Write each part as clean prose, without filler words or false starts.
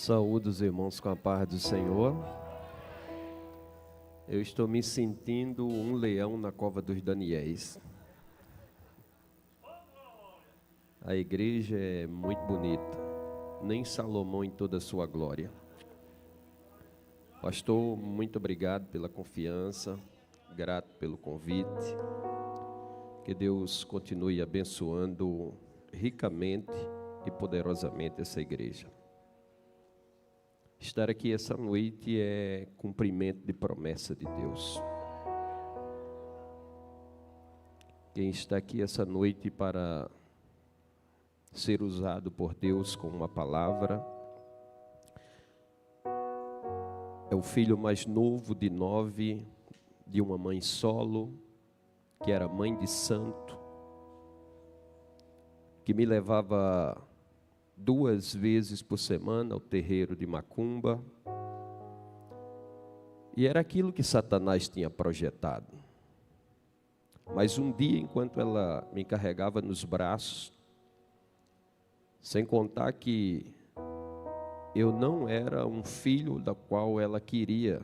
Saúde os irmãos com a paz do Senhor. Eu estou me sentindo um leão na cova dos Daniéis. A igreja é muito bonita, nem Salomão em toda a sua glória. Pastor, muito obrigado pela confiança, grato pelo convite. Que Deus continue abençoando ricamente e poderosamente essa igreja. Estar aqui essa noite é cumprimento de promessa de Deus. Quem está aqui essa noite para ser usado por Deus com uma palavra é o filho mais novo de 9 de uma mãe solo, que era mãe de santo, que me levava 2 vezes por semana ao terreiro de Macumba, e era aquilo que Satanás tinha projetado. Mas um dia, enquanto ela me carregava nos braços, sem contar que eu não era um filho da qual ela queria,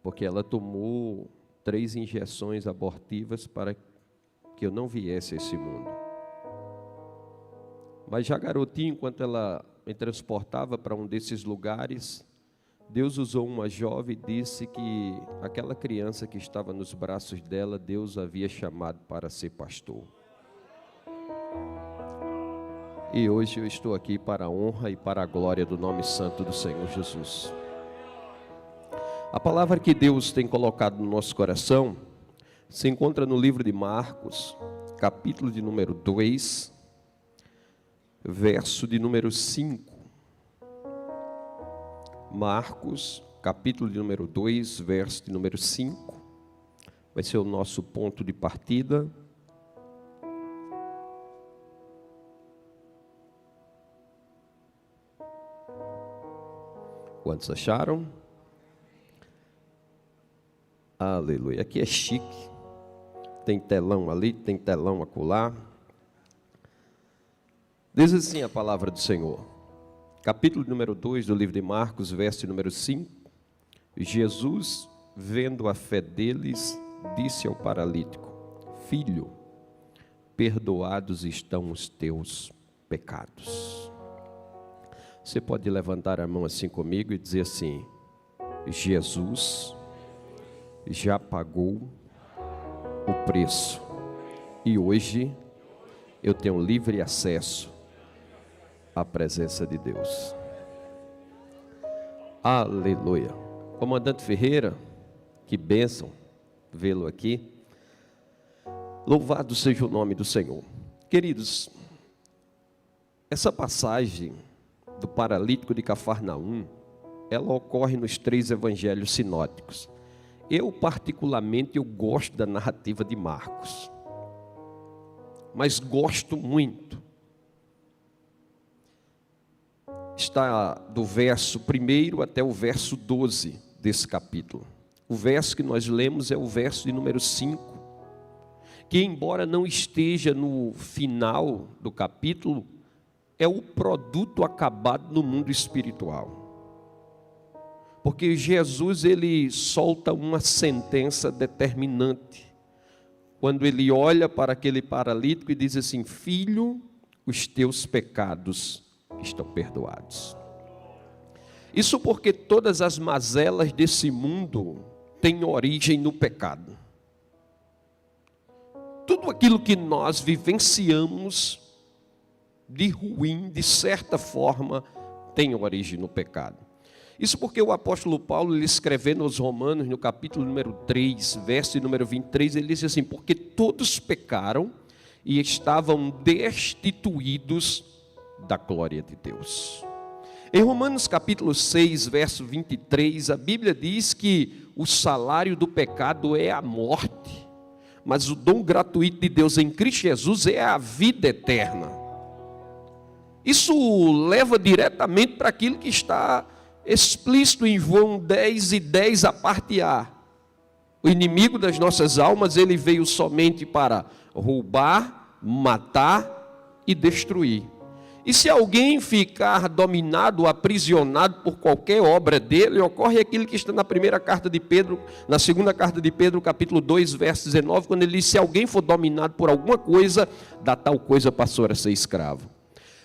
porque ela tomou 3 injeções abortivas para que eu não viesse a esse mundo. Mas já garotinho, enquanto ela me transportava para um desses lugares, Deus usou uma jovem e disse que aquela criança que estava nos braços dela, Deus havia chamado para ser pastor. E hoje eu estou aqui para a honra e para a glória do nome santo do Senhor Jesus. A palavra que Deus tem colocado no nosso coração se encontra no livro de Marcos, capítulo de número 2, verso de número 5. Marcos, capítulo de número 2, verso de número 5. Vai ser o nosso ponto de partida. Quantos acharam? Aleluia. Aqui é chique. Tem telão ali, tem telão acolá. Diz assim a palavra do Senhor. Capítulo número 2 do livro de Marcos, verso número 5. Jesus, vendo a fé deles, disse ao paralítico: Filho, perdoados estão os teus pecados. Você pode levantar a mão assim comigo e dizer assim: Jesus já pagou o preço e hoje eu tenho livre acesso à presença de Deus. Aleluia. Comandante Ferreira, que bênção vê-lo aqui. Louvado seja o nome do Senhor. Queridos, essa passagem do paralítico de Cafarnaum, ela ocorre nos 3 evangelhos sinóticos. Eu particularmente gosto da narrativa de Marcos, mas gosto muito. Está do verso 1 até o verso 12 desse capítulo. O verso que nós lemos é o verso de número 5, que embora não esteja no final do capítulo, é o produto acabado no mundo espiritual. Porque Jesus, ele solta uma sentença determinante, quando ele olha para aquele paralítico e diz assim: Filho, os teus pecados estão perdoados. Isso porque todas as mazelas desse mundo têm origem no pecado. Tudo aquilo que nós vivenciamos de ruim, de certa forma, tem origem no pecado. Isso porque o apóstolo Paulo, ele escrevendo aos Romanos, no capítulo número 3, verso número 23, ele diz assim: porque todos pecaram e estavam destituídos da glória de Deus. Em Romanos capítulo 6, verso 23, a Bíblia diz que o salário do pecado é a morte, mas o dom gratuito de Deus em Cristo Jesus é a vida eterna. Isso leva diretamente para aquilo que está explícito em João 10 e 10, a parte A. O inimigo das nossas almas, ele veio somente para roubar, matar e destruir. E se alguém ficar dominado, aprisionado por qualquer obra dele, ocorre aquilo que está na primeira carta de Pedro, na segunda carta de Pedro, capítulo 2, verso 19, quando ele diz: se alguém for dominado por alguma coisa, da tal coisa passou a ser escravo.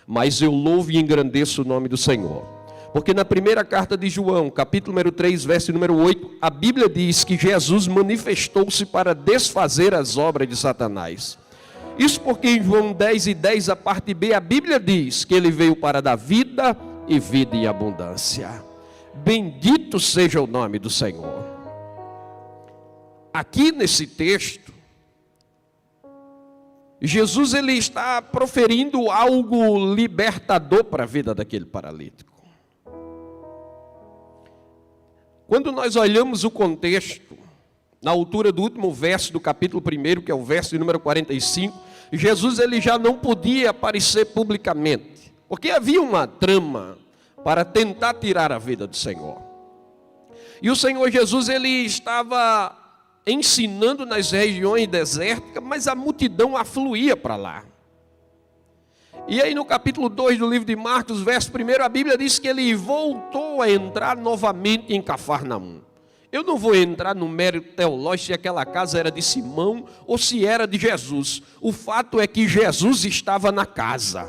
Mas eu louvo e engrandeço o nome do Senhor. Porque na primeira carta de João, capítulo número 3, verso número 8, a Bíblia diz que Jesus manifestou-se para desfazer as obras de Satanás. Isso porque em João 10:10, a parte B, a Bíblia diz que ele veio para dar vida e vida em abundância. Bendito seja o nome do Senhor. Aqui nesse texto, Jesus ele está proferindo algo libertador para a vida daquele paralítico. Quando nós olhamos o contexto, na altura do último verso do capítulo 1, que é o verso de número 45, Jesus ele já não podia aparecer publicamente, porque havia uma trama para tentar tirar a vida do Senhor. E o Senhor Jesus ele estava ensinando nas regiões desérticas, mas a multidão afluía para lá. E aí no capítulo 2 do livro de Marcos, verso 1, a Bíblia diz que ele voltou a entrar novamente em Cafarnaum. Eu não vou entrar no mérito teológico se aquela casa era de Simão ou se era de Jesus. O fato é que Jesus estava na casa.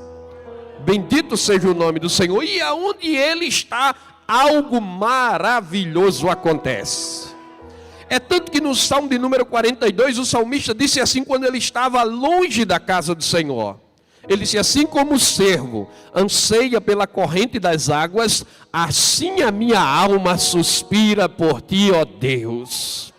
Bendito seja o nome do Senhor. E aonde ele está, algo maravilhoso acontece. É tanto que no Salmo de número 42, o salmista disse assim, quando ele estava longe da casa do Senhor. Ele disse: assim como o servo anseia pela corrente das águas, assim a minha alma suspira por ti, ó Deus.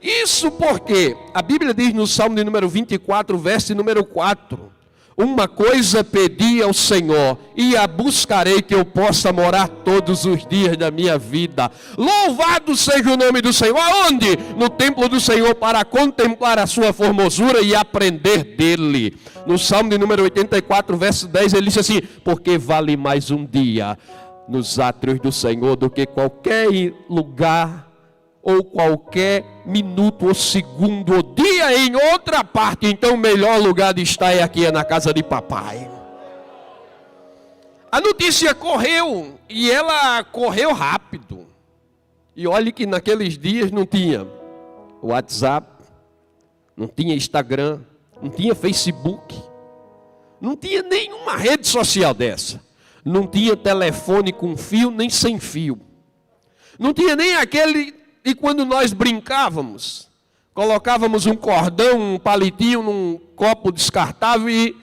Isso porque a Bíblia diz no Salmo de número 24, verso número 4: uma coisa pedi ao Senhor, e a buscarei, que eu possa morar todos os dias da minha vida. Louvado seja o nome do Senhor. Aonde? No templo do Senhor, para contemplar a sua formosura e aprender dele. No Salmo de número 84, verso 10, ele diz assim: porque vale mais um dia nos átrios do Senhor do que qualquer lugar ou qualquer minuto ou segundo ou dia em outra parte. Então o melhor lugar de estar é aqui, é na casa de papai. A notícia correu, e ela correu rápido. E olhe que naqueles dias não tinha WhatsApp, não tinha Instagram, não tinha Facebook, não tinha nenhuma rede social dessa. Não tinha telefone com fio nem sem fio. Não tinha nem aquele... E quando nós brincávamos, colocávamos um cordão, um palitinho num copo descartável e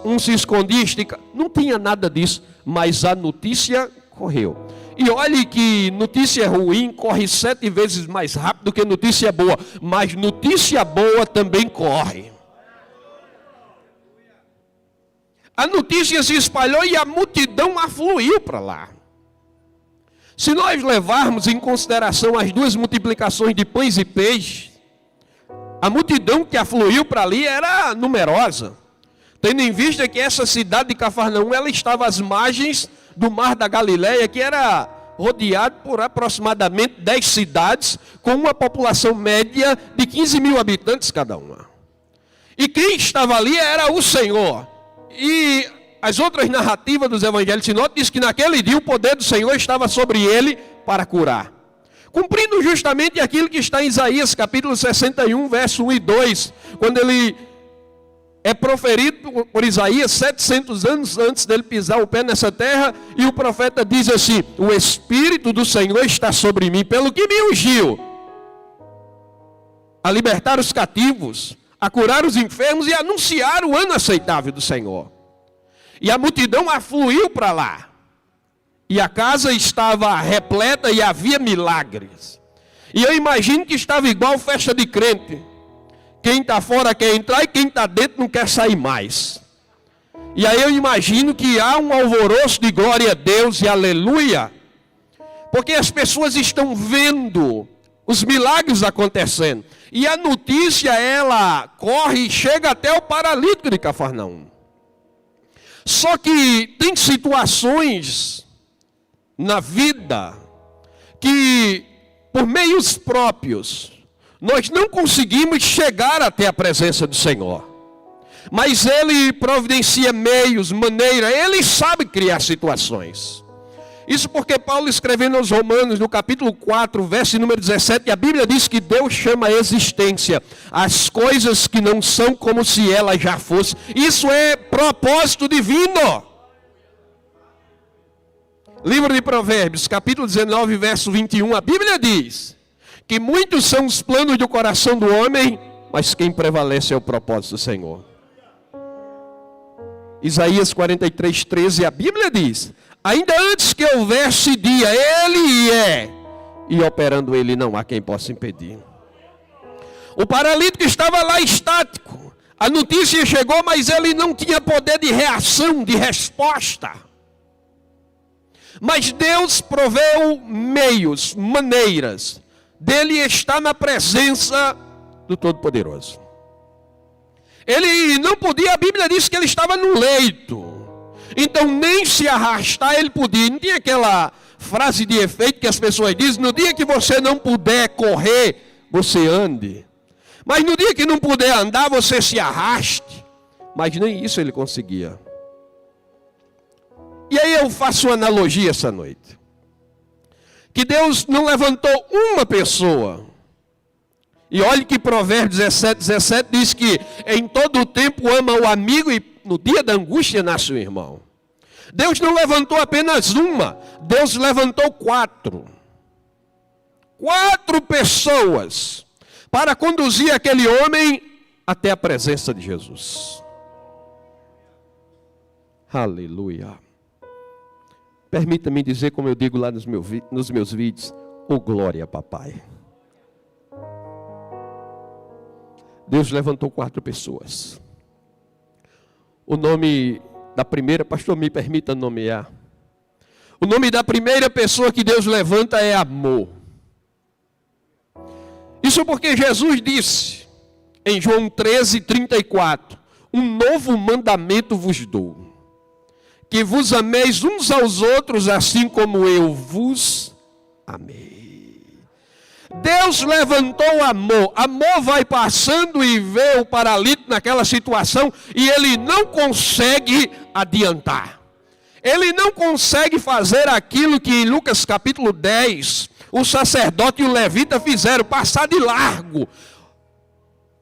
um se escondia, estica. Não tinha nada disso, mas a notícia correu. E olhe que notícia ruim corre 7 vezes mais rápido que notícia boa, mas notícia boa também corre. A notícia se espalhou e a multidão afluiu para lá. Se nós levarmos em consideração as 2 multiplicações de pães e peixes, a multidão que afluiu para ali era numerosa. Tendo em vista que essa cidade de Cafarnaum, ela estava às margens do Mar da Galileia, que era rodeado por aproximadamente 10 cidades, com uma população média de 15 mil habitantes cada uma. E quem estava ali era o Senhor. E as outras narrativas dos evangelhos sinóticos dizem que naquele dia o poder do Senhor estava sobre ele para curar. Cumprindo justamente aquilo que está em Isaías capítulo 61, verso 1 e 2, quando ele é proferido por Isaías 700 anos antes dele pisar o pé nessa terra, e o profeta diz assim: o Espírito do Senhor está sobre mim, pelo que me ungiu a libertar os cativos, a curar os enfermos e a anunciar o ano aceitável do Senhor. E a multidão afluiu para lá. E a casa estava repleta e havia milagres. E eu imagino que estava igual festa de crente. Quem está fora quer entrar e quem está dentro não quer sair mais. E aí eu imagino que há um alvoroço de glória a Deus e aleluia. Porque as pessoas estão vendo os milagres acontecendo. E a notícia, ela corre e chega até o paralítico de Cafarnaum. Só que tem situações na vida que, por meios próprios, nós não conseguimos chegar até a presença do Senhor. Mas Ele providencia meios, maneira, Ele sabe criar situações. Isso porque Paulo escrevendo aos Romanos, no capítulo 4, verso número 17, a Bíblia diz que Deus chama a existência as coisas que não são como se elas já fossem. Isso é propósito divino. Livro de Provérbios, capítulo 19, verso 21, a Bíblia diz que muitos são os planos do coração do homem, mas quem prevalece é o propósito do Senhor. Isaías 43, 13, a Bíblia diz: ainda antes que houvesse dia, Ele é, e operando Ele não há quem possa impedir. O paralítico estava lá estático, a notícia chegou, mas ele não tinha poder de reação, de resposta. Mas Deus proveu meios, maneiras, dele estar na presença do Todo-Poderoso. Ele não podia, a Bíblia diz que ele estava no leito. Então nem se arrastar ele podia. Não tinha aquela frase de efeito que as pessoas dizem: no dia que você não puder correr, você ande. Mas no dia que não puder andar, você se arraste. Mas nem isso ele conseguia. E aí eu faço uma analogia essa noite. Que Deus não levantou uma pessoa. E olhe que Provérbios 17 diz que em todo o tempo ama o amigo e no dia da angústia nasce o irmão. Deus não levantou apenas uma, Deus levantou 4. 4 pessoas para conduzir aquele homem até a presença de Jesus. Aleluia. Permita-me dizer, como eu digo lá nos meus vídeos: oh glória, papai. Deus levantou 4 pessoas. O nome da primeira, pastor, me permita nomear. O nome da primeira pessoa que Deus levanta é amor. Isso porque Jesus disse em João 13:34: um novo mandamento vos dou, que vos ameis uns aos outros assim como eu vos amei. Deus levantou amor. Amor vai passando e vê o paralítico naquela situação e ele não consegue adiantar. Ele não consegue fazer aquilo que em Lucas capítulo 10, o sacerdote e o levita fizeram, passar de largo.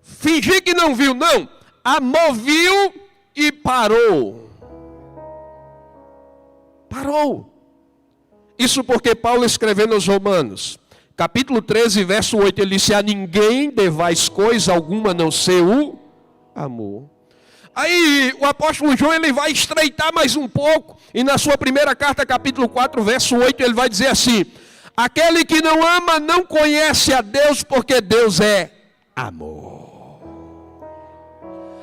Fingir que não viu, não. Amor viu e parou. Parou. Isso porque Paulo escrevendo aos Romanos, capítulo 13, verso 8, ele disse: a ninguém devais coisa alguma a não ser o amor. Aí o apóstolo João ele vai estreitar mais um pouco, e na sua primeira carta, capítulo 4, verso 8, ele vai dizer assim: aquele que não ama não conhece a Deus, porque Deus é amor.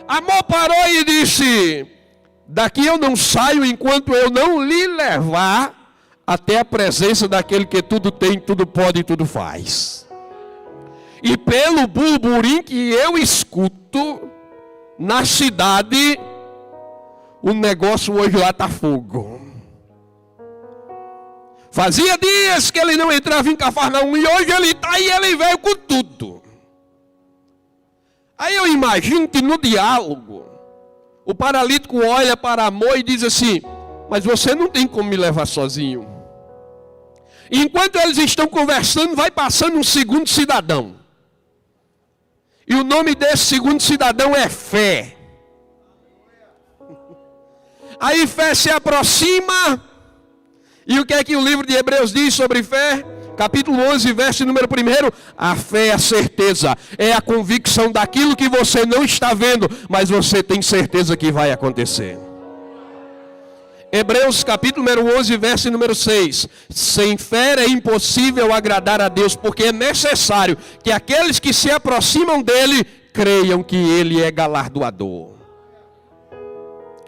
Amor parou e disse: daqui eu não saio enquanto eu não lhe levar até a presença daquele que tudo tem, tudo pode e tudo faz. E pelo burburinho que eu escuto na cidade, o negócio hoje lá está fogo. Fazia dias que ele não entrava em Cafarnaum e hoje ele está e ele veio com tudo. Aí eu imagino que no diálogo, o paralítico olha para Amor e diz assim: mas você não tem como me levar sozinho. Enquanto eles estão conversando, vai passando um segundo cidadão. E o nome desse segundo cidadão é Fé. Aí Fé se aproxima. E o que é que o livro de Hebreus diz sobre fé? Capítulo 11, verso número 1. A fé é a certeza, é a convicção daquilo que você não está vendo, mas você tem certeza que vai acontecer. Hebreus capítulo número 11, verso número 6. Sem fé é impossível agradar a Deus, porque é necessário que aqueles que se aproximam dele creiam que ele é galardoador.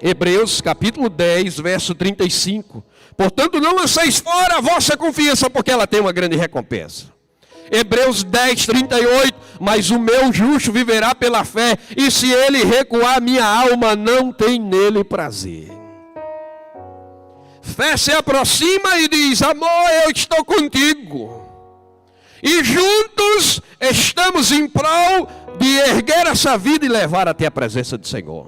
Hebreus capítulo 10, verso 35. Portanto, não lanceis fora a vossa confiança, porque ela tem uma grande recompensa. Hebreus 10, 38. Mas o meu justo viverá pela fé, e se ele recuar, minha alma não tem nele prazer. Fé se aproxima e diz: amor, eu estou contigo. E juntos estamos em prol de erguer essa vida e levar até a presença do Senhor.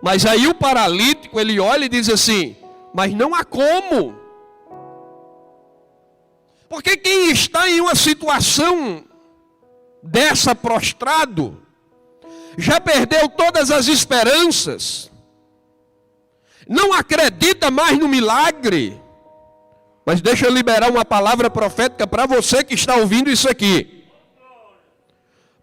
Mas aí o paralítico, ele olha e diz assim: mas não há como. Porque quem está em uma situação dessa prostrado, já perdeu todas as esperanças, não acredita mais no milagre. Mas deixa eu liberar uma palavra profética para você que está ouvindo isso aqui.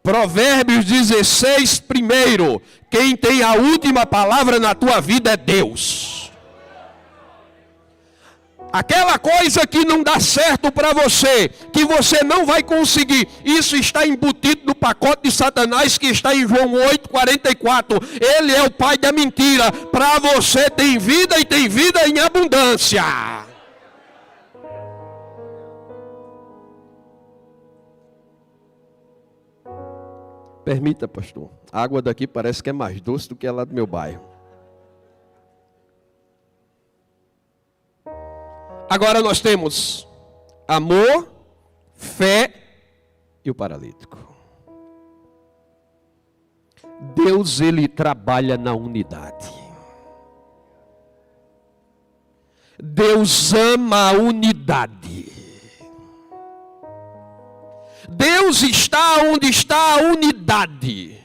Provérbios 16, primeiro. Quem tem a última palavra na tua vida é Deus. Aquela coisa que não dá certo para você, que você não vai conseguir, isso está embutido no pacote de Satanás que está em João 8,44. Ele é o pai da mentira. Para você tem vida e tem vida em abundância. Permita, pastor. A água daqui parece que é mais doce do que a lá do meu bairro. Agora nós temos amor, fé e o paralítico. Deus, ele trabalha na unidade. Deus ama a unidade. Deus está onde está a unidade.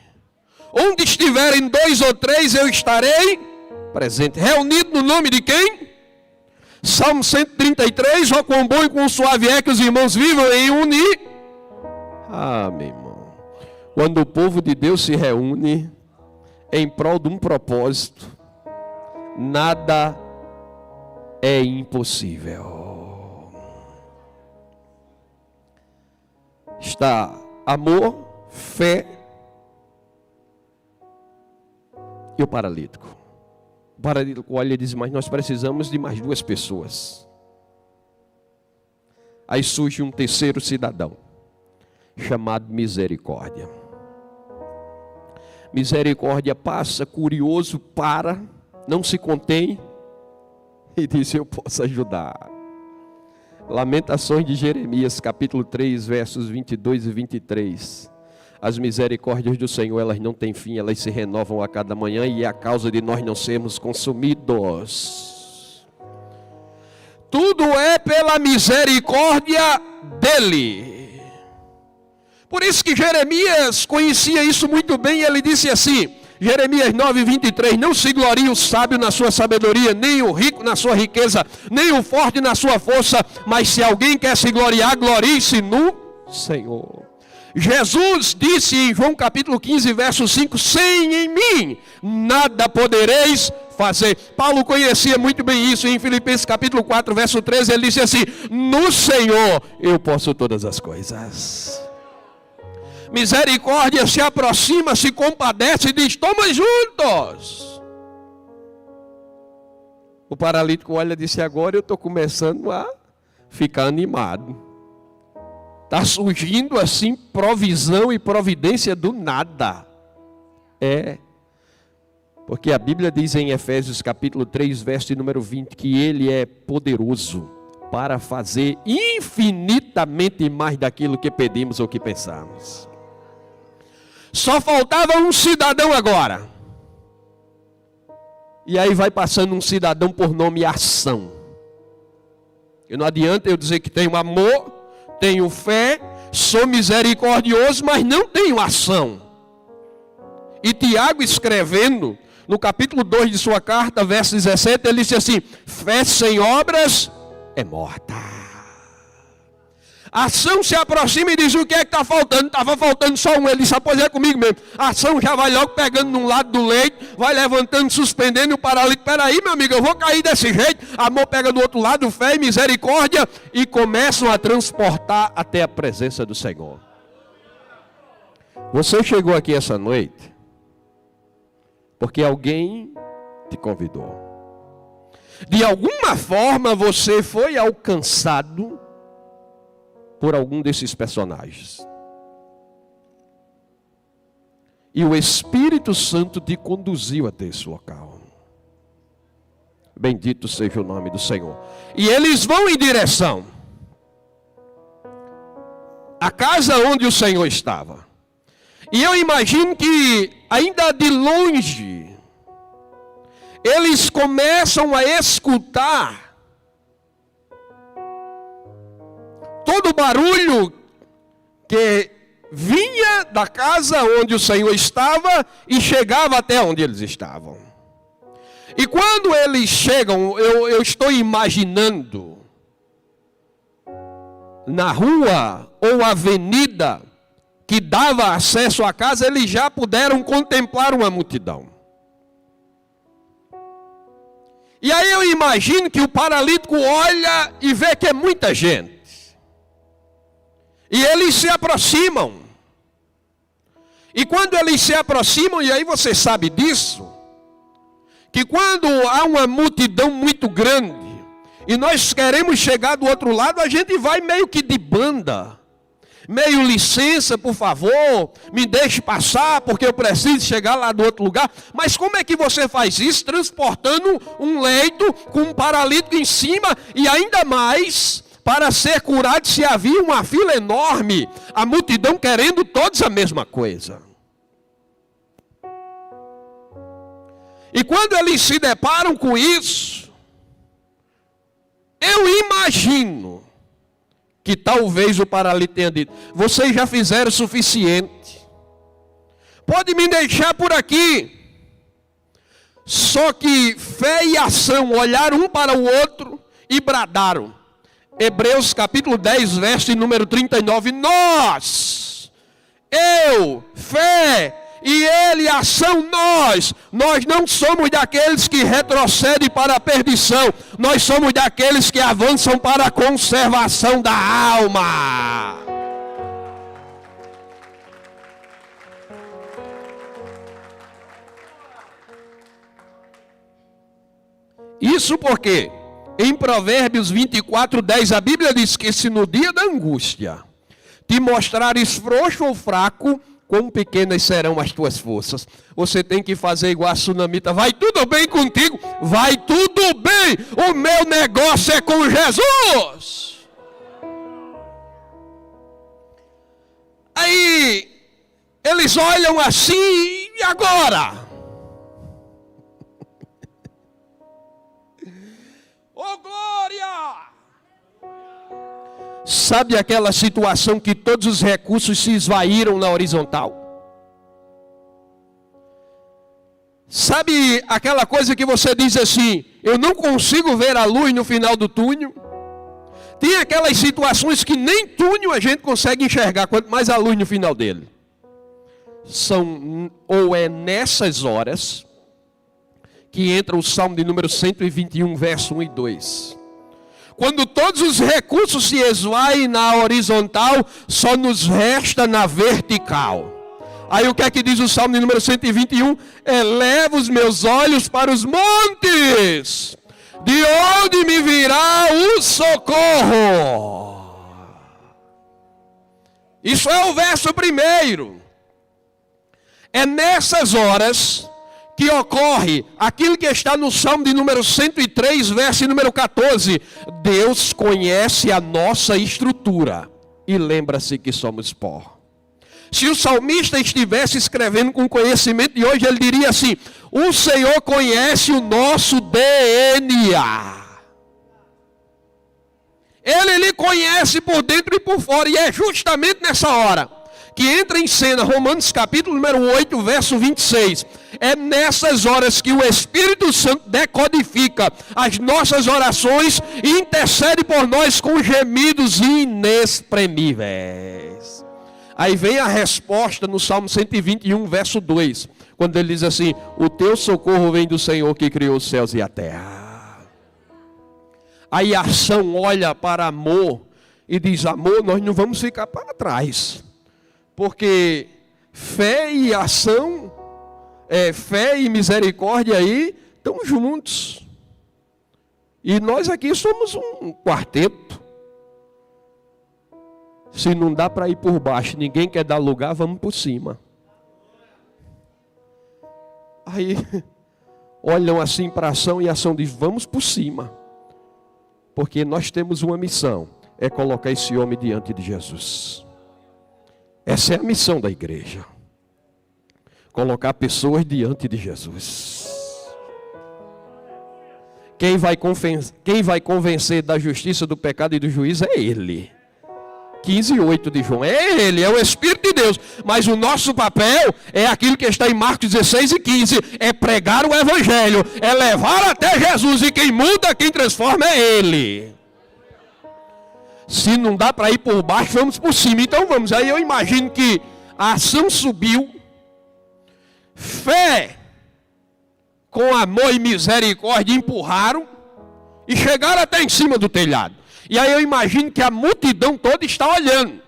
Onde estiverem 2 ou 3, eu estarei presente. Reunido no nome de quem? Salmo 133, ó quão bom e quão suave é que os irmãos vivam em unir. Ah, meu irmão. Quando o povo de Deus se reúne em prol de um propósito, nada é impossível. Está amor, fé e o paralítico. O paralítico olha e diz: mas nós precisamos de mais 2 pessoas. Aí surge um terceiro cidadão, chamado Misericórdia. Misericórdia passa, curioso, para, não se contém e diz: eu posso ajudar. Lamentações de Jeremias, capítulo 3, versos 22 e 23. As misericórdias do Senhor, elas não têm fim, elas se renovam a cada manhã, e é a causa de nós não sermos consumidos. Tudo é pela misericórdia dele. Por isso que Jeremias conhecia isso muito bem, e ele disse assim, Jeremias 9, 23, não se glorie o sábio na sua sabedoria, nem o rico na sua riqueza, nem o forte na sua força, mas se alguém quer se gloriar, glorie-se no Senhor. Jesus disse em João capítulo 15, verso 5, sem em mim nada podereis fazer. Paulo conhecia muito bem isso. Em Filipenses capítulo 4, verso 13, ele disse assim, no Senhor eu posso todas as coisas. Misericórdia se aproxima, se compadece e diz, toma juntos. O paralítico olha e disse, agora eu estou começando a ficar animado. Está surgindo assim provisão e providência do nada. É. Porque a Bíblia diz em Efésios capítulo 3, verso número 20, que Ele é poderoso para fazer infinitamente mais daquilo que pedimos ou que pensamos. Só faltava um cidadão agora. E aí vai passando um cidadão por nome Ação. E não adianta eu dizer que tenho amor, tenho fé, sou misericordioso, mas não tenho ação. E Tiago escrevendo, no capítulo 2 de sua carta, verso 17, ele disse assim, fé sem obras é morta. A ação se aproxima e diz, o que é que está faltando? Estava faltando só um. Ele disse, pois é comigo mesmo. A ação já vai logo pegando num lado do leito, vai levantando, suspendendo, e o paralítico, peraí meu amigo, eu vou cair desse jeito. Amor pega do outro lado, fé e misericórdia, e começam a transportar até a presença do Senhor. Você chegou aqui essa noite, porque alguém te convidou. De alguma forma você foi alcançado por algum desses personagens. E o Espírito Santo te conduziu até esse local. Bendito seja o nome do Senhor. E eles vão em direção à casa onde o Senhor estava. E eu imagino que ainda de longe eles começam a escutar todo o barulho que vinha da casa onde o Senhor estava e chegava até onde eles estavam. E quando eles chegam, eu estou imaginando, na rua ou avenida que dava acesso à casa, eles já puderam contemplar uma multidão. E aí eu imagino que o paralítico olha e vê que é muita gente. E eles se aproximam. E quando eles se aproximam, e aí você sabe disso, que quando há uma multidão muito grande, e nós queremos chegar do outro lado, a gente vai meio que de banda. Meio licença, por favor, me deixe passar, porque eu preciso chegar lá do outro lugar. Mas como é que você faz isso? Transportando um leito com um paralítico em cima, e ainda mais, para ser curado, se havia uma fila enorme, a multidão querendo todos a mesma coisa. E quando eles se deparam com isso, eu imagino que talvez o paralítico tenha dito: vocês já fizeram o suficiente, pode me deixar por aqui. Só que fé e ação olharam um para o outro e bradaram. Hebreus capítulo 10, verso número 39. Nós, eu, fé, e ele, ação, nós não somos daqueles que retrocedem para a perdição, nós somos daqueles que avançam para a conservação da alma. Isso porque em Provérbios 24, 10, a Bíblia diz que se no dia da angústia te mostrares frouxo ou fraco, quão pequenas serão as tuas forças. Você tem que fazer igual a sunamita: vai tudo bem contigo? Vai tudo bem, o meu negócio é com Jesus. Aí eles olham assim: e agora? Oh glória! Sabe aquela situação que todos os recursos se esvaíram na horizontal? Sabe aquela coisa que você diz assim: eu não consigo ver a luz no final do túnel? Tem aquelas situações que nem túnel a gente consegue enxergar, quanto mais a luz no final dele. Ou é nessas horas que entra o Salmo de número 121, verso 1 e 2. Quando todos os recursos se esvaem na horizontal, só nos resta na vertical. Aí o que é que diz o Salmo de número 121? Eleva os meus olhos para os montes, de onde me virá o socorro. Isso é o verso primeiro. É nessas horas que ocorre aquilo que está no Salmo de número 103, verso número 14. Deus conhece a nossa estrutura e lembra-se que somos pó. Se o salmista estivesse escrevendo com conhecimento de hoje, ele diria assim: o Senhor conhece o nosso DNA. Ele lhe conhece por dentro e por fora, e é justamente nessa hora que entra em cena Romanos capítulo número 8, verso 26. É nessas horas que o Espírito Santo decodifica as nossas orações e intercede por nós com gemidos inexprimíveis. Aí vem a resposta no Salmo 121, verso 2, quando ele diz assim: o teu socorro vem do Senhor que criou os céus e a terra. Aí a ação olha para amor e diz: amor, nós não vamos ficar para trás. Porque fé e ação, fé e misericórdia aí estão juntos. E nós aqui somos um quarteto. Se não dá para ir por baixo, ninguém quer dar lugar, vamos por cima. Aí olham assim para a ação e a ação diz: vamos por cima. Porque nós temos uma missão, é colocar esse homem diante de Jesus. Essa é a missão da igreja. Colocar pessoas diante de Jesus. Quem vai convencer da justiça, do pecado e do juízo é Ele. 15:8 de João. É Ele, é o Espírito de Deus. Mas o nosso papel é aquilo que está em Marcos 16:15. É pregar o Evangelho. É levar até Jesus. E quem muda, quem transforma é Ele. Se não dá para ir por baixo, vamos por cima. Então vamos. Aí eu imagino que a ação subiu. Fé com amor e misericórdia empurraram. E chegaram até em cima do telhado. E aí eu imagino que a multidão toda está olhando.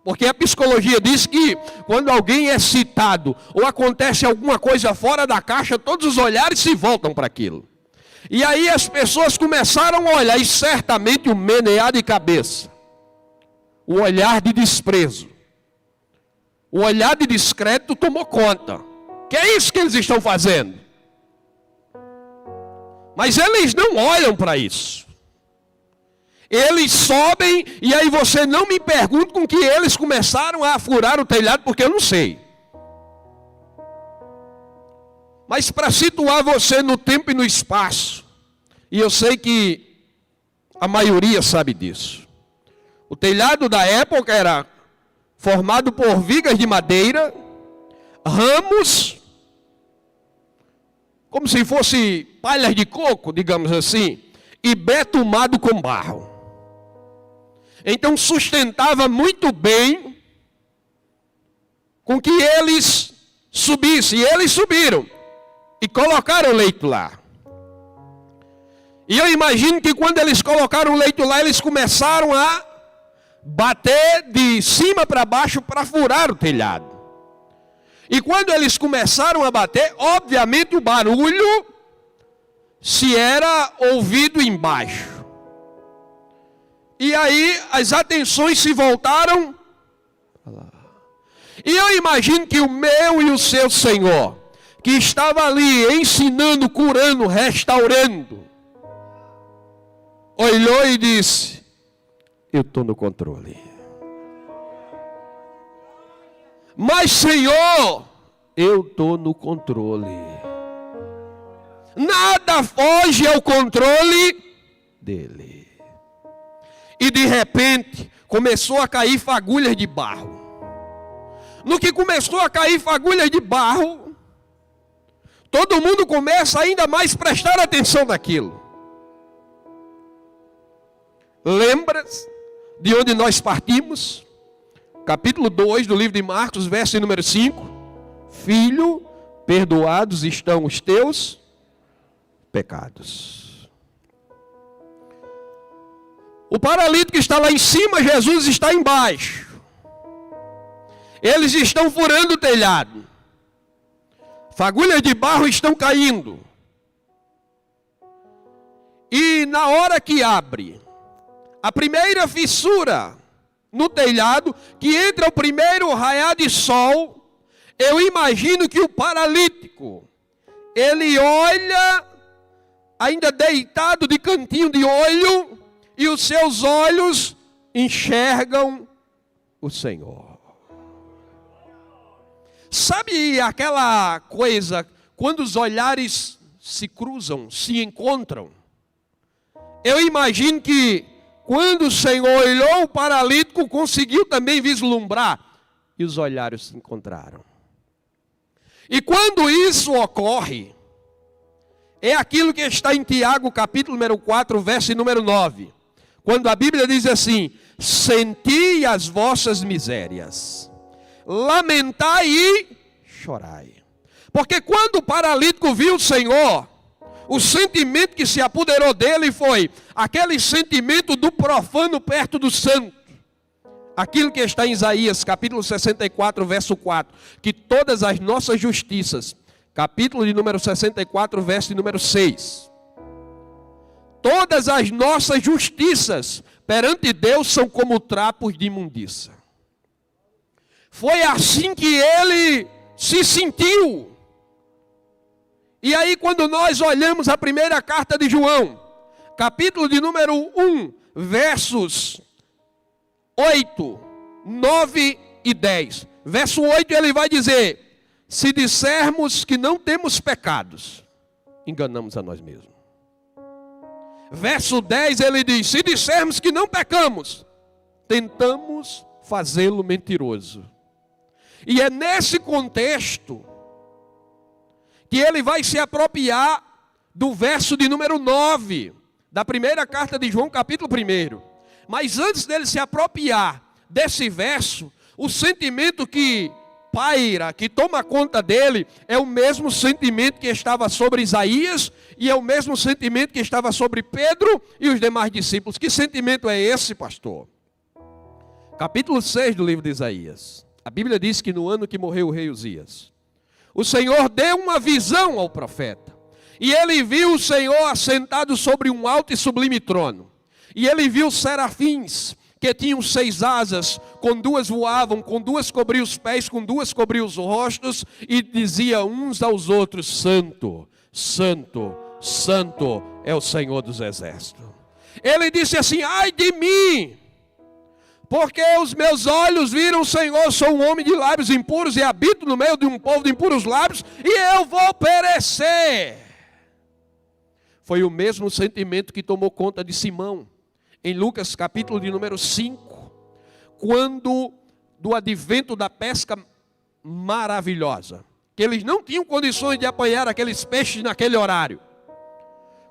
Porque a psicologia diz que quando alguém é citado ou acontece alguma coisa fora da caixa, todos os olhares se voltam para aquilo. E aí as pessoas começaram a olhar, e certamente o menear de cabeça, o olhar de desprezo, o olhar de descrédito tomou conta. Que é isso que eles estão fazendo? Mas eles não olham para isso. Eles sobem, e aí você não me pergunta com que eles começaram a furar o telhado, porque eu não sei. Mas para situar você no tempo e no espaço, e eu sei que a maioria sabe disso. O telhado da época era formado por vigas de madeira, ramos, como se fosse palhas de coco, digamos assim, e betumado com barro. Então sustentava muito bem com que eles subissem. E eles subiram e colocaram o leito lá. E eu imagino que quando eles colocaram o leito lá, eles começaram a bater de cima para baixo para furar o telhado. E quando eles começaram a bater, obviamente o barulho se era ouvido embaixo. E aí as atenções se voltaram. E eu imagino que o meu e o seu Senhor, que estava ali ensinando, curando, restaurando, olhou e disse: eu estou no controle. Mas Senhor, eu estou no controle. Nada foge ao controle dele. E de repente começou a cair fagulhas de barro. No que começou a cair fagulhas de barro, todo mundo começa ainda mais a prestar atenção naquilo. Lembra-se de onde nós partimos? Capítulo 2 do livro de Marcos, verso número 5. Filho, perdoados estão os teus pecados. O paralítico está lá em cima, Jesus está embaixo. Eles estão furando o telhado. Fagulhas de barro estão caindo. E na hora que abre a primeira fissura no telhado, que entra o primeiro raiar de sol, eu imagino que o paralítico, ele olha, ainda deitado de cantinho de olho, e os seus olhos enxergam o Senhor. Sabe aquela coisa, quando os olhares se cruzam, se encontram? Eu imagino que quando o Senhor olhou o paralítico, conseguiu também vislumbrar, e os olhares se encontraram. E quando isso ocorre, é aquilo que está em Tiago, capítulo número 4, verso número 9. Quando a Bíblia diz assim: senti as vossas misérias, lamentai e chorai. Porque quando o paralítico viu o Senhor, o sentimento que se apoderou dele foi aquele sentimento do profano perto do santo. Aquilo que está em Isaías, capítulo 64, verso 4. Que todas as nossas justiças, capítulo de número 64, verso número 6. Todas as nossas justiças perante Deus são como trapos de imundícia. Foi assim que ele se sentiu. E aí quando nós olhamos a primeira carta de João, capítulo de número 1, versos 8, 9 e 10. Verso 8 ele vai dizer: se dissermos que não temos pecados, enganamos a nós mesmos. Verso 10 ele diz: se dissermos que não pecamos, tentamos fazê-lo mentiroso. E é nesse contexto que ele vai se apropriar do verso de número 9, da primeira carta de João, capítulo 1. Mas antes dele se apropriar desse verso, o sentimento que paira, que toma conta dele, é o mesmo sentimento que estava sobre Isaías, e é o mesmo sentimento que estava sobre Pedro e os demais discípulos. Que sentimento é esse, pastor? Capítulo 6 do livro de Isaías. A Bíblia diz que no ano que morreu o rei Uzias, o Senhor deu uma visão ao profeta. E ele viu o Senhor assentado sobre um alto e sublime trono. E ele viu serafins que tinham 6 asas, com 2 voavam, com 2 cobriam os pés, com 2 cobriam os rostos, e dizia uns aos outros: Santo, Santo, Santo é o Senhor dos exércitos. Ele disse assim: ai de mim, porque os meus olhos viram o Senhor. Sou um homem de lábios impuros e habito no meio de um povo de impuros lábios, e eu vou perecer. Foi o mesmo sentimento que tomou conta de Simão em Lucas capítulo de número 5, quando do advento da pesca maravilhosa, que eles não tinham condições de apanhar aqueles peixes naquele horário.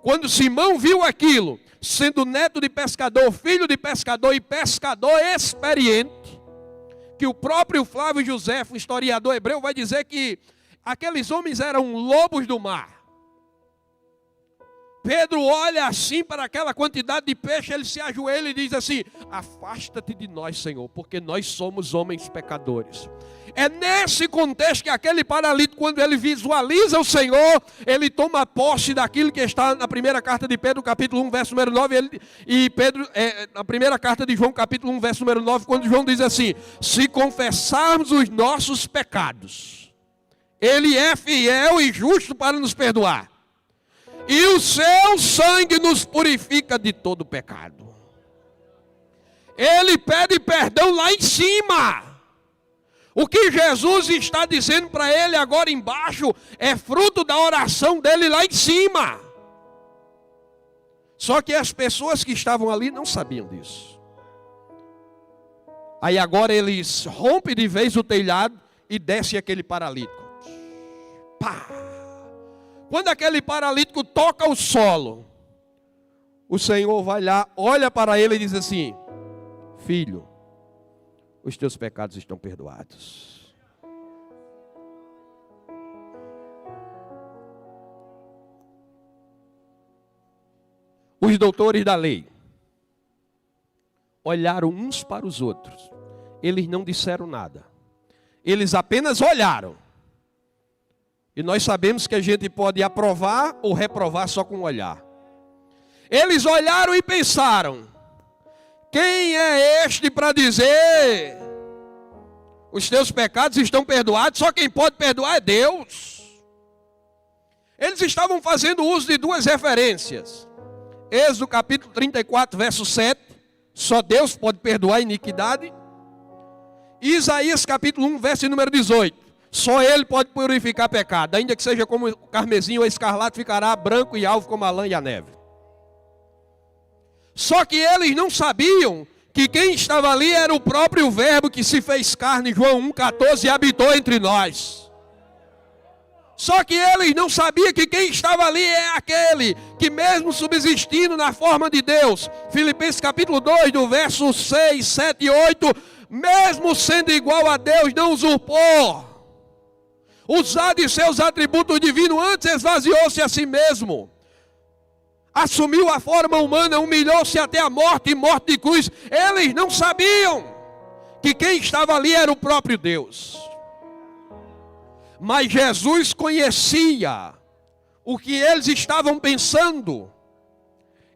Quando Simão viu aquilo, sendo neto de pescador, filho de pescador e pescador experiente, que o próprio Flávio José, o historiador hebreu, vai dizer que aqueles homens eram lobos do mar. Pedro olha assim para aquela quantidade de peixe, ele se ajoelha e diz assim: afasta-te de nós, Senhor, porque nós somos homens pecadores. É nesse contexto que aquele paralítico, quando ele visualiza o Senhor, ele toma posse daquilo que está na primeira carta de Pedro, capítulo 1, verso número 9, e Pedro, na primeira carta de João, capítulo 1, verso número 9, quando João diz assim: se confessarmos os nossos pecados, Ele é fiel e justo para nos perdoar, e o seu sangue nos purifica de todo pecado. Ele pede perdão lá em cima. O que Jesus está dizendo para ele agora embaixo é fruto da oração dele lá em cima. Só que as pessoas que estavam ali não sabiam disso. Aí agora eles rompem de vez o telhado e desce aquele paralítico. Pá! Quando aquele paralítico toca o solo, o Senhor vai lá, olha para ele e diz assim: filho, os teus pecados estão perdoados. Os doutores da lei olharam uns para os outros. Eles não disseram nada. Eles apenas olharam. E nós sabemos que a gente pode aprovar ou reprovar só com um olhar. Eles olharam e pensaram: quem é este para dizer os teus pecados estão perdoados? Só quem pode perdoar é Deus. Eles estavam fazendo uso de 2 referências. Êxodo capítulo 34, verso 7. Só Deus pode perdoar a iniquidade. E Isaías capítulo 1, verso número 18. Só Ele pode purificar pecado. Ainda que seja como o carmesim ou escarlate, ficará branco e alvo como a lã e a neve. Só que eles não sabiam que quem estava ali era o próprio Verbo que se fez carne, João 1,14, e habitou entre nós. Só que eles não sabiam que quem estava ali é aquele que, mesmo subsistindo na forma de Deus, Filipenses capítulo 2, do verso 6, 7 e 8, mesmo sendo igual a Deus, não usurpou usar de seus atributos divinos, antes esvaziou-se a si mesmo. Assumiu a forma humana, humilhou-se até a morte e morte de cruz. Eles não sabiam que quem estava ali era o próprio Deus. Mas Jesus conhecia o que eles estavam pensando.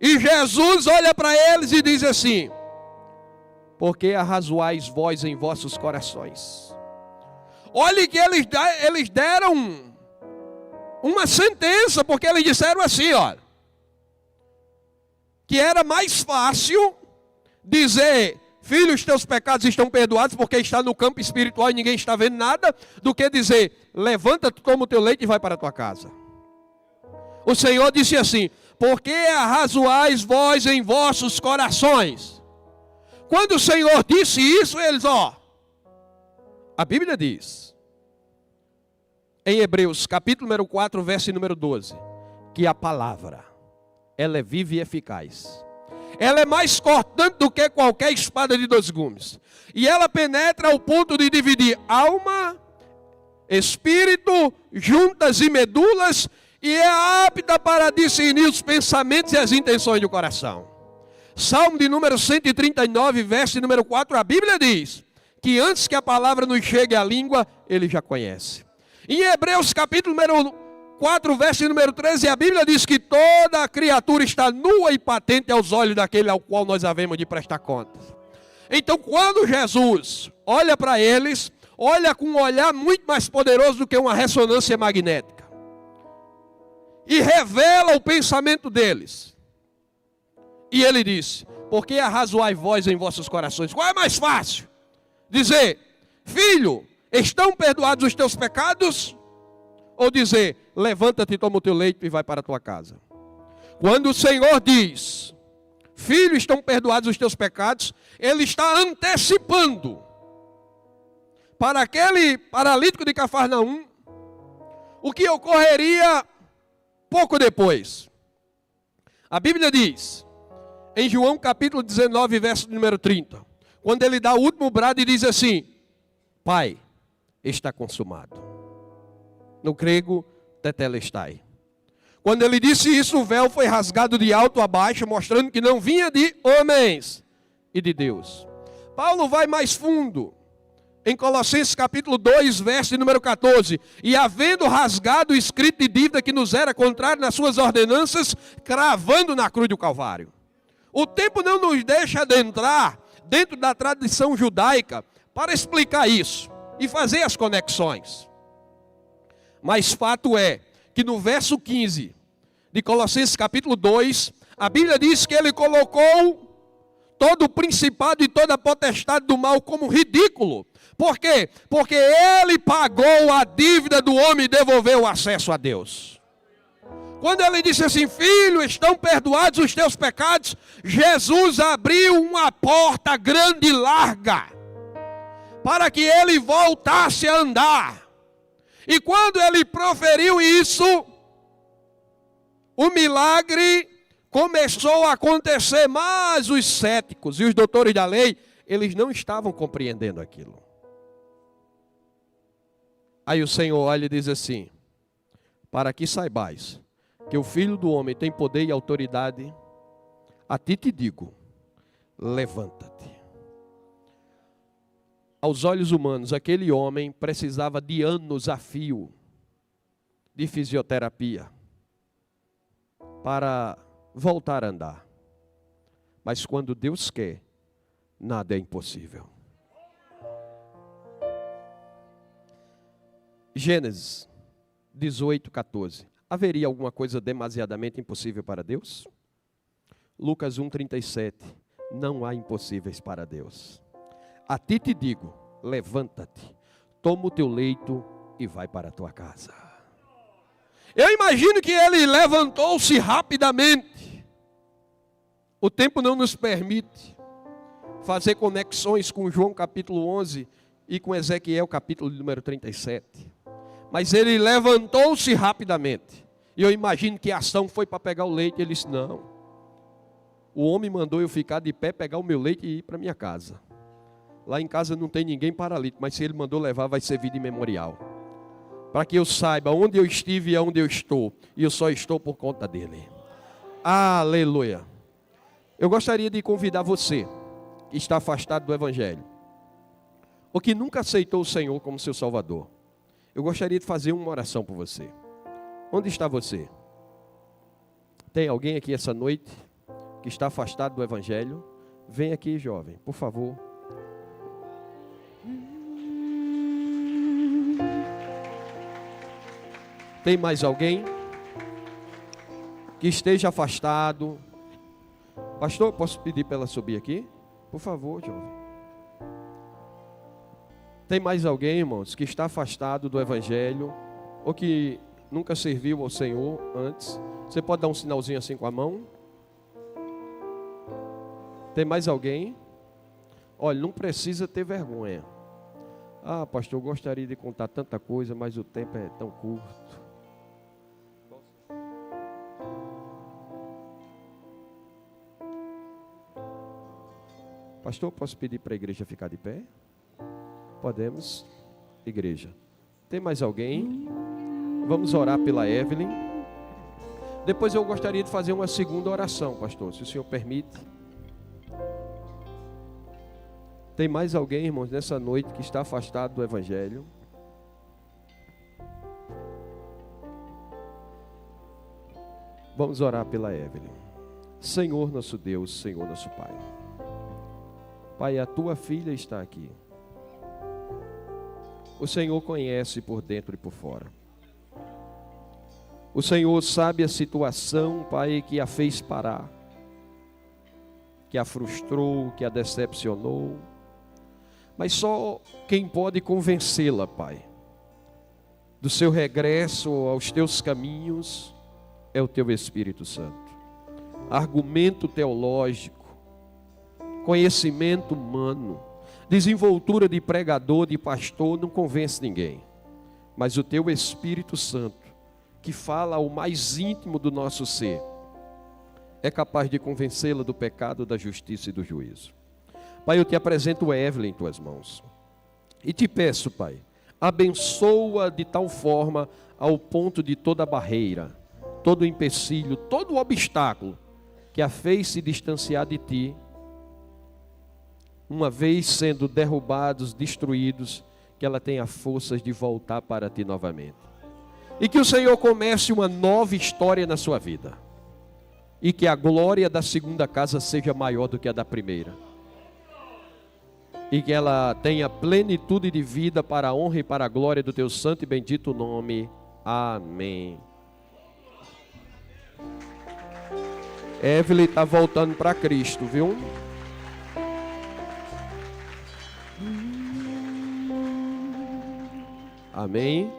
E Jesus olha para eles e diz assim: por que arrazoais vós em vossos corações? Olhe que eles deram uma sentença, porque eles disseram assim, olha, que era mais fácil dizer: filho, os teus pecados estão perdoados, porque está no campo espiritual e ninguém está vendo nada, do que dizer: levanta-te, toma o teu leite e vai para a tua casa. O Senhor disse assim: por que arrazoais vós em vossos corações? Quando o Senhor disse isso, eles, a Bíblia diz, em Hebreus, capítulo número 4, verso número 12, que a palavra, ela é viva e eficaz. Ela é mais cortante do que qualquer espada de 2 gumes. E ela penetra ao ponto de dividir alma, espírito, juntas e medulas, e é apta para discernir os pensamentos e as intenções do coração. Salmo de número 139, verso número 4, a Bíblia diz que antes que a palavra nos chegue à língua, ele já conhece. Em Hebreus capítulo número 4, verso número 13, a Bíblia diz que toda a criatura está nua e patente aos olhos daquele ao qual nós havemos de prestar contas. Então, quando Jesus olha para eles, olha com um olhar muito mais poderoso do que uma ressonância magnética. E revela o pensamento deles. E ele disse, por que arrazoai vós em vossos corações? Qual é mais fácil? Dizer, filho, estão perdoados os teus pecados? Ou dizer, levanta-te, toma o teu leito e vai para a tua casa. Quando o Senhor diz, filho, estão perdoados os teus pecados, ele está antecipando para aquele paralítico de Cafarnaum o que ocorreria pouco depois. A Bíblia diz, em João capítulo 19, verso número 30, quando ele dá o último brado e diz assim, Pai, está consumado. No grego, tetelestai. Quando ele disse isso, o véu foi rasgado de alto a baixo, mostrando que não vinha de homens e de Deus. Paulo vai mais fundo, em Colossenses capítulo 2, verso número 14. E havendo rasgado o escrito de dívida que nos era contrário nas suas ordenanças, cravando na cruz do Calvário. O tempo não nos deixa adentrar dentro da tradição judaica para explicar isso e fazer as conexões. Mas fato é que no verso 15 de Colossenses capítulo 2, a Bíblia diz que ele colocou todo o principado e toda a potestade do mal como ridículo. Por quê? Porque ele pagou a dívida do homem e devolveu o acesso a Deus. Quando ele disse assim, filho, estão perdoados os teus pecados, Jesus abriu uma porta grande e larga, para que ele voltasse a andar. E quando ele proferiu isso, o milagre começou a acontecer, mas os céticos e os doutores da lei, eles não estavam compreendendo aquilo. Aí o Senhor olha e diz assim, para que saibais que o Filho do Homem tem poder e autoridade, a ti te digo, levanta-te. Aos olhos humanos, aquele homem precisava de anos a fio de fisioterapia para voltar a andar. Mas quando Deus quer, nada é impossível. Gênesis 18, 14. Haveria alguma coisa demasiadamente impossível para Deus? Lucas 1, 37. Não há impossíveis para Deus. A ti te digo, levanta-te, toma o teu leito e vai para a tua casa. Eu imagino que ele levantou-se rapidamente. O tempo não nos permite fazer conexões com João capítulo 11 e com Ezequiel capítulo número 37. Mas ele levantou-se rapidamente. E eu imagino que a ação foi para pegar o leite. Ele disse, não. O homem mandou eu ficar de pé, pegar o meu leite e ir para minha casa. Lá em casa não tem ninguém paralítico, mas se ele mandou levar, vai servir de memorial. Para que eu saiba onde eu estive e aonde eu estou. E eu só estou por conta dele. Aleluia. Eu gostaria de convidar você, que está afastado do Evangelho, ou que nunca aceitou o Senhor como seu Salvador. Eu gostaria de fazer uma oração por você. Onde está você? Tem alguém aqui essa noite que está afastado do Evangelho? Vem aqui, jovem, por favor. Tem mais alguém que esteja afastado? Pastor, posso pedir para ela subir aqui? Por favor, jovem. Tem mais alguém, irmãos, que está afastado do Evangelho, ou que nunca serviu ao Senhor antes, você pode dar um sinalzinho assim com a mão? Tem mais alguém? Olha, não precisa ter vergonha. Ah, pastor, eu gostaria de contar tanta coisa, mas o tempo é tão curto. Pastor, posso pedir para a igreja ficar de pé? Podemos. Igreja. Tem mais alguém? Vamos orar pela Evelyn. Depois eu gostaria de fazer uma segunda oração, pastor, se o senhor permite. Tem mais alguém, irmãos, nessa noite que está afastado do Evangelho? Vamos orar pela Evelyn. Senhor nosso Deus, Senhor nosso Pai. Pai, a tua filha está aqui. O Senhor conhece por dentro e por fora. O Senhor sabe a situação, Pai, que a fez parar, que a frustrou, que a decepcionou. Mas só quem pode convencê-la, Pai, do seu regresso aos teus caminhos é o teu Espírito Santo. Argumento teológico, conhecimento humano, desenvoltura de pregador, de pastor, não convence ninguém. Mas o teu Espírito Santo, que fala ao mais íntimo do nosso ser, é capaz de convencê-la do pecado, da justiça e do juízo. Pai, eu te apresento Evelyn em tuas mãos. E te peço, Pai, abençoa de tal forma ao ponto de toda barreira, todo empecilho, todo obstáculo que a fez se distanciar de ti, uma vez sendo derrubados, destruídos, que ela tenha forças de voltar para ti novamente. E que o Senhor comece uma nova história na sua vida. E que a glória da segunda casa seja maior do que a da primeira. E que ela tenha plenitude de vida para a honra e para a glória do teu santo e bendito nome. Amém. Evelyn está voltando para Cristo, viu? Amém.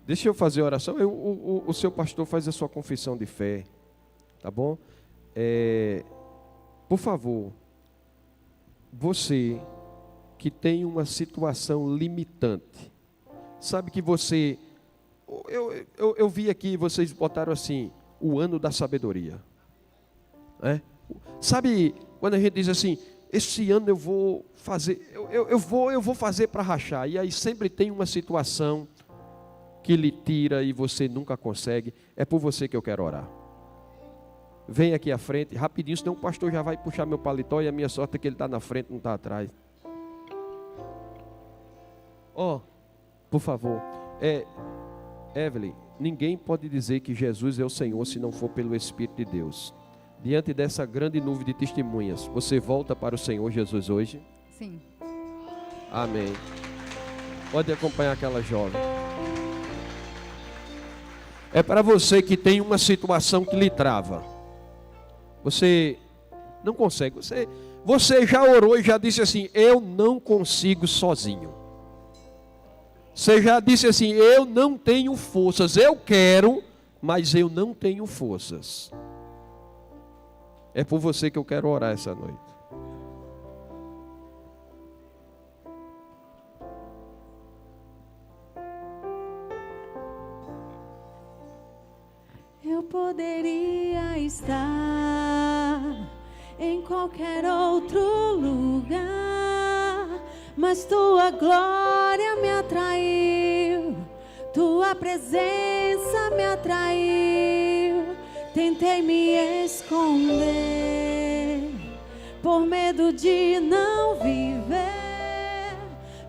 Deixa eu fazer a oração. O seu pastor faz a sua confissão de fé, tá bom? Por favor, você que tem uma situação limitante, sabe que você, eu vi aqui, vocês botaram assim, o ano da sabedoria, sabe, quando a gente diz assim, esse ano eu vou fazer, eu vou fazer para rachar, e aí sempre tem uma situação que lhe tira e você nunca consegue. É por você que eu quero orar. Vem aqui à frente, rapidinho, senão o pastor já vai puxar meu paletó e a minha sorte é que ele está na frente, não está atrás. Por favor, Evelyn, ninguém pode dizer que Jesus é o Senhor se não for pelo Espírito de Deus. Diante dessa grande nuvem de testemunhas, você volta para o Senhor Jesus hoje? Sim. Amém. Pode acompanhar aquela jovem. É para você que tem uma situação que lhe trava. Você não consegue. Você já orou e já disse assim, eu não consigo sozinho. Você já disse assim, eu não tenho forças. Eu quero, mas eu não tenho forças. É por você que eu quero orar essa noite. Eu poderia estar em qualquer outro lugar, mas tua glória me atraiu, tua presença me atraiu. Tentei me esconder por medo de não viver,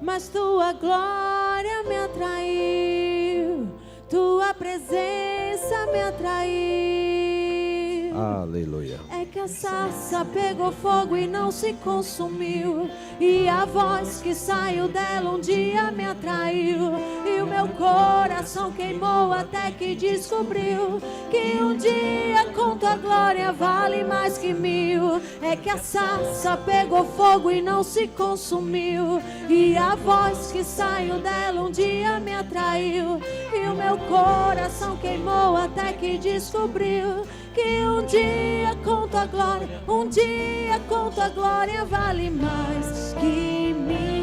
mas tua glória me atraiu, tua presença me atraiu. Aleluia. É que a sarça pegou fogo e não se consumiu, e a voz que saiu dela um dia me atraiu, e o meu meu coração queimou até que descobriu que um dia com tua glória vale mais que 1000. É que a sarça pegou fogo e não se consumiu, e a voz que saiu dela um dia me atraiu, e o meu coração queimou até que descobriu que um dia com tua glória, um dia com tua glória vale mais que 1000.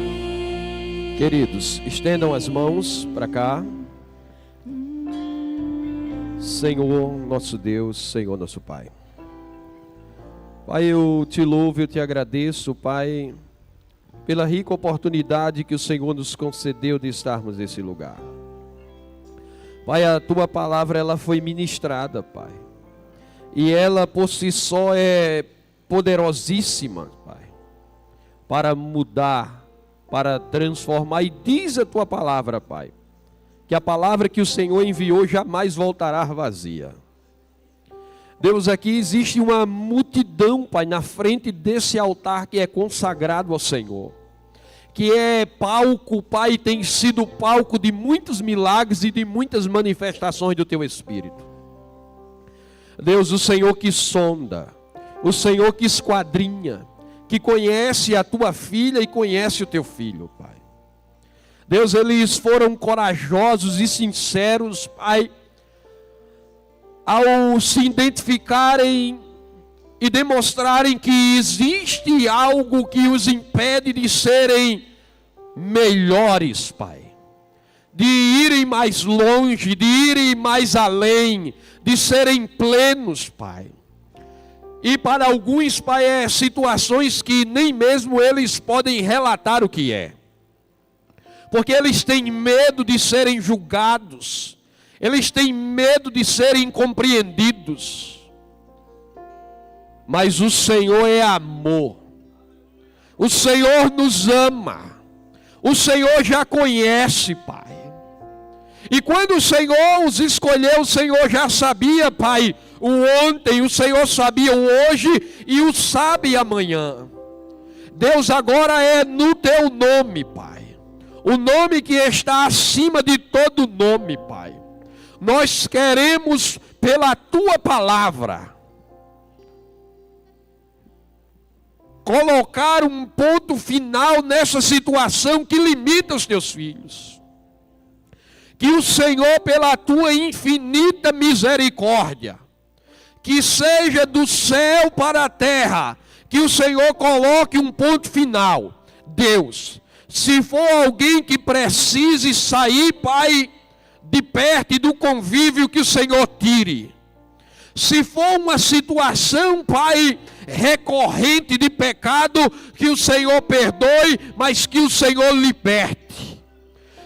Queridos, estendam as mãos para cá. Senhor nosso Deus, Senhor nosso Pai. Pai, eu te louvo, eu te agradeço, Pai, pela rica oportunidade que o Senhor nos concedeu de estarmos nesse lugar. Pai, a tua palavra, ela foi ministrada, Pai. E ela por si só é poderosíssima, Pai, para mudar, para transformar. E diz a tua palavra, Pai, que a palavra que o Senhor enviou jamais voltará vazia. Deus, aqui existe uma multidão, Pai, na frente desse altar que é consagrado ao Senhor, que é palco, Pai, tem sido palco de muitos milagres e de muitas manifestações do teu Espírito. Deus, o Senhor que sonda, o Senhor que esquadrinha, que conhece a tua filha e conhece o teu filho, Pai. Deus, eles foram corajosos e sinceros, Pai, ao se identificarem e demonstrarem que existe algo que os impede de serem melhores, Pai, de irem mais longe, de irem mais além, de serem plenos, Pai. E para alguns, Pai, é situações que nem mesmo eles podem relatar o que é, porque eles têm medo de serem julgados, eles têm medo de serem compreendidos. Mas o Senhor é amor, o Senhor nos ama, o Senhor já conhece, Pai. E quando o Senhor os escolheu, o Senhor já sabia, Pai, o ontem, o Senhor sabia o hoje e o sabe amanhã. Deus, agora é no teu nome, Pai, o nome que está acima de todo nome, Pai. Nós queremos, pela tua palavra, colocar um ponto final nessa situação que limita os teus filhos. Que o Senhor, pela tua infinita misericórdia, que seja do céu para a terra, que o Senhor coloque um ponto final. Deus, se for alguém que precise sair, Pai, de perto e do convívio, que o Senhor tire. Se for uma situação, Pai, recorrente de pecado, que o Senhor perdoe, mas que o Senhor liberte.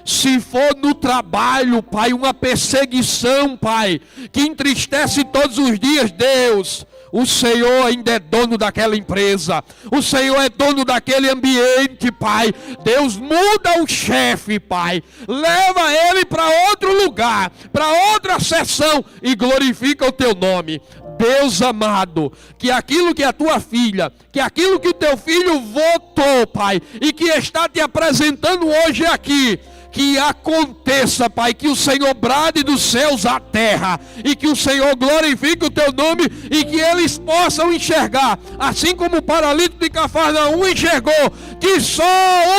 Se for no trabalho, Pai, uma perseguição, Pai, que entristece todos os dias, Deus, o Senhor ainda é dono daquela empresa, o Senhor é dono daquele ambiente, Pai. Deus, muda o chefe, Pai, leva ele para outro lugar, para outra seção e glorifica o teu nome. Deus amado, que aquilo que a tua filha, que aquilo que o teu filho votou, Pai, e que está te apresentando hoje aqui, que aconteça, Pai, que o Senhor brade dos céus à terra, e que o Senhor glorifique o teu nome, e que eles possam enxergar, assim como o paralítico de Cafarnaum enxergou, que só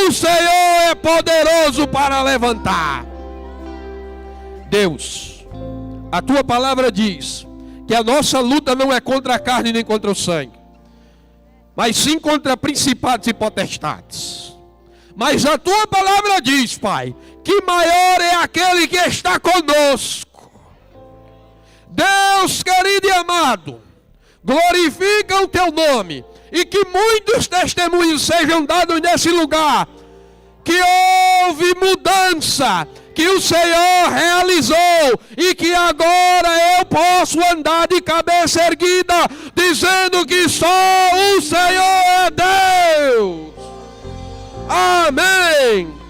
o Senhor é poderoso para levantar. Deus, a tua palavra diz que a nossa luta não é contra a carne nem contra o sangue, mas sim contra principados e potestades. Mas a tua palavra diz, Pai, que maior é aquele que está conosco. Deus querido e amado, glorifica o teu nome, e que muitos testemunhos sejam dados nesse lugar, que houve mudança, que o Senhor realizou, e que agora eu posso andar de cabeça erguida, dizendo que só o Senhor é Deus. Amém.